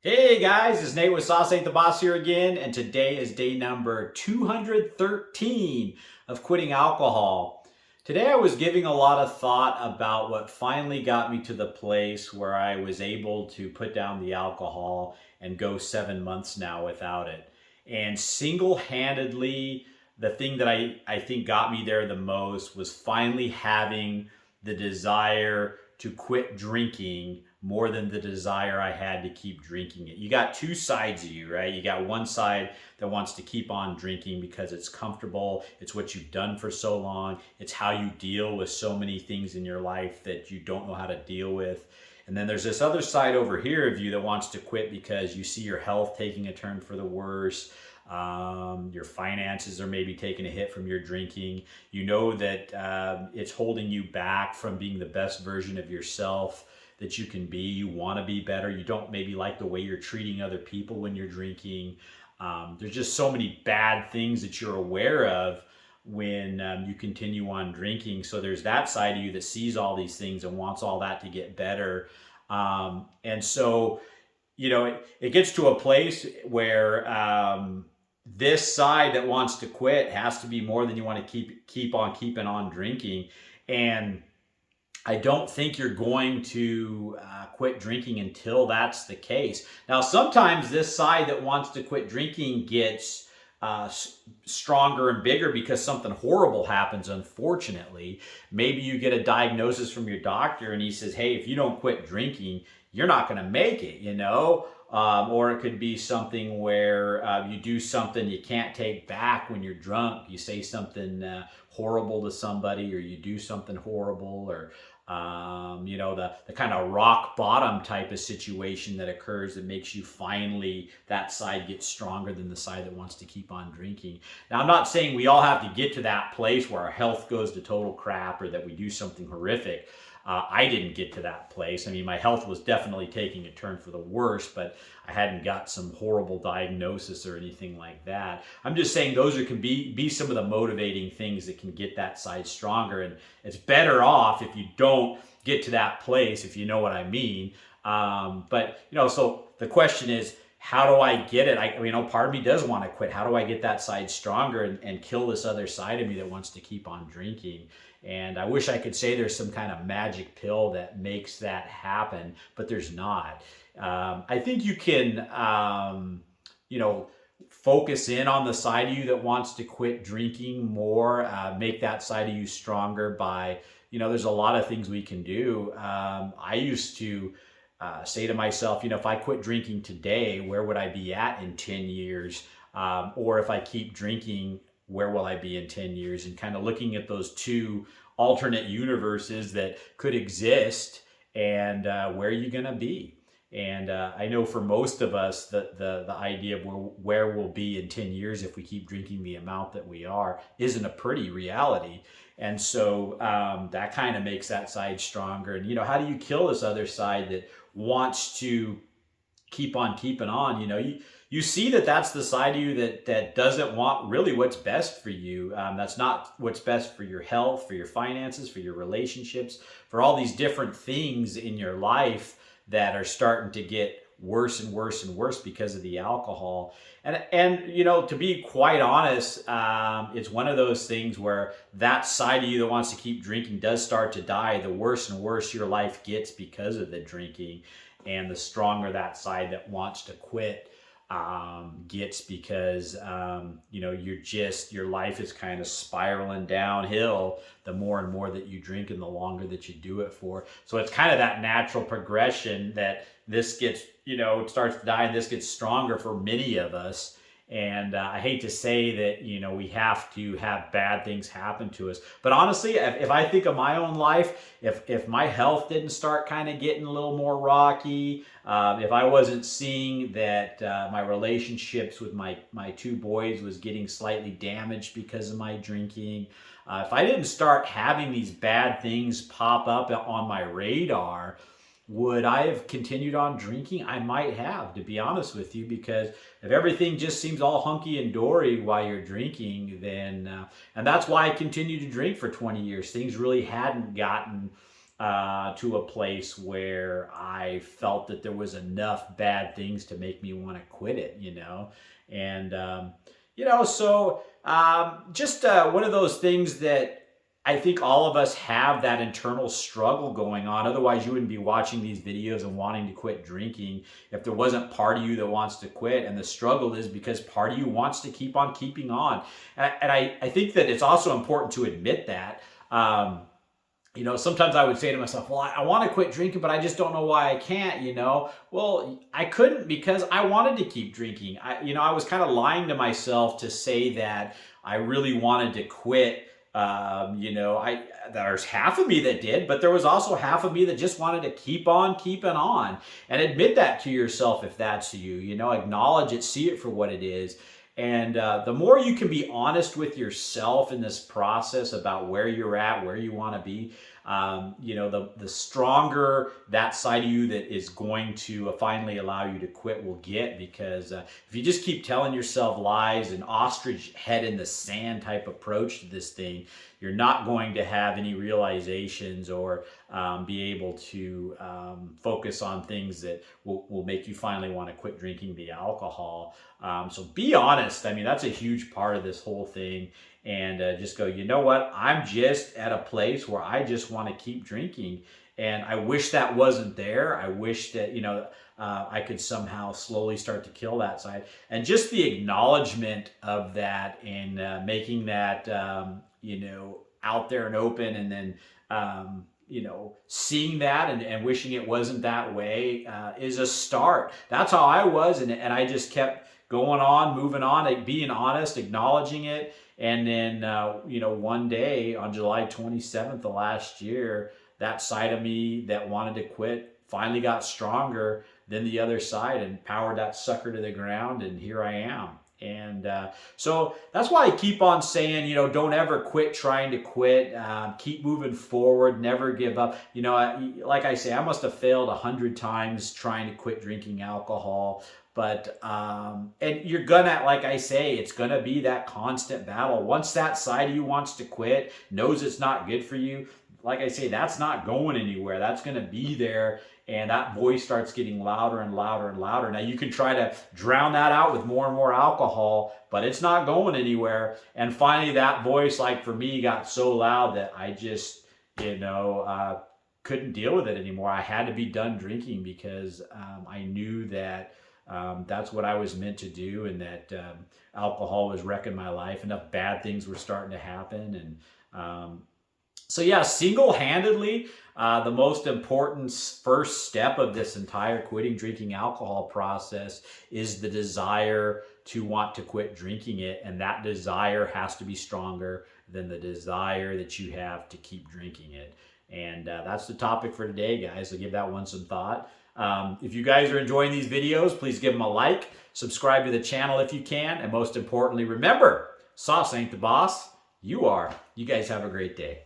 Hey guys, it's Nate with Sauce Ain't the Boss here again, and today is day number 213 of quitting alcohol. Today I was giving a lot of thought about what finally got me to the place where I was able to put down the alcohol and go 7 months now without it. And single-handedly, the thing that I think got me there the most was finally having the desire to quit drinking more than the desire I had to keep drinking it. You got two sides of you, right? You got one side that wants to keep on drinking because it's comfortable, it's what you've done for so long, it's how you deal with so many things in your life that you don't know how to deal with. And then there's this other side over here of you that wants to quit because you see your health taking a turn for the worse. Your finances are maybe taking a hit from your drinking. You know that it's holding you back from being the best version of yourself that you can be. You want to be better. You don't maybe like the way you're treating other people when you're drinking. There's just so many bad things that you're aware of when you continue on drinking. So there's that side of you that sees all these things and wants all that to get better. And so, it gets to a place where this side that wants to quit has to be more than you want to keep on keeping on drinking. And I don't think you're going to quit drinking until that's the case. Now, sometimes this side that wants to quit drinking gets stronger and bigger because something horrible happens, unfortunately. Maybe you get a diagnosis from your doctor and he says, hey, if you don't quit drinking, you're not going to make it, or it could be something where you do something you can't take back when you're drunk. You say something horrible to somebody, or you do something horrible, or the kind of rock bottom type of situation that occurs that makes you finally, that side gets stronger than the side that wants to keep on drinking. Now, I'm not saying we all have to get to that place where our health goes to total crap or that we do something horrific. I didn't get to that place. I mean, my health was definitely taking a turn for the worse, but I hadn't got some horrible diagnosis or anything like that. I'm just saying those can be some of the motivating things that can get that side stronger. And it's better off if you don't get to that place, if you know what I mean. So the question is, how do I get it? Part of me does want to quit. How do I get that side stronger and kill this other side of me that wants to keep on drinking? And I wish I could say there's some kind of magic pill that makes that happen, but there's not. I think you can, focus in on the side of you that wants to quit drinking more, make that side of you stronger by, there's a lot of things we can do. I used to say to myself, if I quit drinking today, where would I be at in 10 years? Or if I keep drinking, where will I be in 10 years? And kind of looking at those two alternate universes that could exist and where are you going to be? And I know for most of us, the idea of where we'll be in 10 years if we keep drinking the amount that we are isn't a pretty reality. And so that kind of makes that side stronger. And, how do you kill this other side that wants to keep on keeping on? You see that's the side of you that doesn't want really what's best for you. That's not what's best for your health, for your finances, for your relationships, for all these different things in your life that are starting to get worse and worse and worse because of the alcohol. And to be quite honest, it's one of those things where that side of you that wants to keep drinking does start to die. The worse and worse your life gets because of the drinking, and the stronger that side that wants to quit gets because your life is kind of spiraling downhill the more and more that you drink and the longer that you do it for. So it's kind of that natural progression that this gets, it starts to die and this gets stronger for many of us. And I hate to say that, we have to have bad things happen to us. But honestly, if I think of my own life, if my health didn't start kind of getting a little more rocky, if I wasn't seeing that my relationships with my two boys was getting slightly damaged because of my drinking, if I didn't start having these bad things pop up on my radar, would I have continued on drinking? I might have, to be honest with you, because if everything just seems all hunky and dory while you're drinking, then, and that's why I continued to drink for 20 years. Things really hadn't gotten to a place where I felt that there was enough bad things to make me want to quit it, and just one of those things that I think all of us have that internal struggle going on. Otherwise, you wouldn't be watching these videos and wanting to quit drinking if there wasn't part of you that wants to quit. And the struggle is because part of you wants to keep on keeping on. And I think that it's also important to admit that. Sometimes I would say to myself, well, I want to quit drinking, but I just don't know why I can't, Well, I couldn't because I wanted to keep drinking. I was kind of lying to myself to say that I really wanted to quit. There's half of me that did, but there was also half of me that just wanted to keep on keeping on. And admit that to yourself if that's you, acknowledge it, see it for what it is. And the more you can be honest with yourself in this process about where you're at, where you want to be, the stronger that side of you that is going to finally allow you to quit will get. Because if you just keep telling yourself lies, an ostrich head in the sand type approach to this thing, you're not going to have any realizations or be able to focus on things that will make you finally want to quit drinking the alcohol. So be honest. I mean, that's a huge part of this whole thing. And just go, you know what? I'm just at a place where I just want to keep drinking. And I wish that wasn't there. I wish that, I could somehow slowly start to kill that side. And just the acknowledgement of that and making that, out there and open, and then, seeing that and wishing it wasn't that way is a start. That's how I was. And I just kept going on, moving on, like being honest, acknowledging it. And then, one day on July 27th of last year, that side of me that wanted to quit finally got stronger than the other side and powered that sucker to the ground. And here I am. And so that's why I keep on saying, don't ever quit trying to quit. Keep moving forward. Never give up. Like I say, I must have failed 100 times trying to quit drinking alcohol. But, and you're gonna, like I say, it's gonna be that constant battle. Once that side of you wants to quit, knows it's not good for you, like I say, that's not going anywhere. That's gonna be there. And that voice starts getting louder and louder and louder. Now you can try to drown that out with more and more alcohol, but it's not going anywhere. And finally that voice, like for me, got so loud that I just, couldn't deal with it anymore. I had to be done drinking because I knew that that's what I was meant to do, and that alcohol was wrecking my life. Enough bad things were starting to happen. And so yeah, single-handedly, the most important first step of this entire quitting drinking alcohol process is the desire to want to quit drinking it. And that desire has to be stronger than the desire that you have to keep drinking it. And that's the topic for today, guys. So give that one some thought. If you guys are enjoying these videos, please give them a like, subscribe to the channel if you can, and most importantly, remember, sauce ain't the boss, you are. You guys have a great day.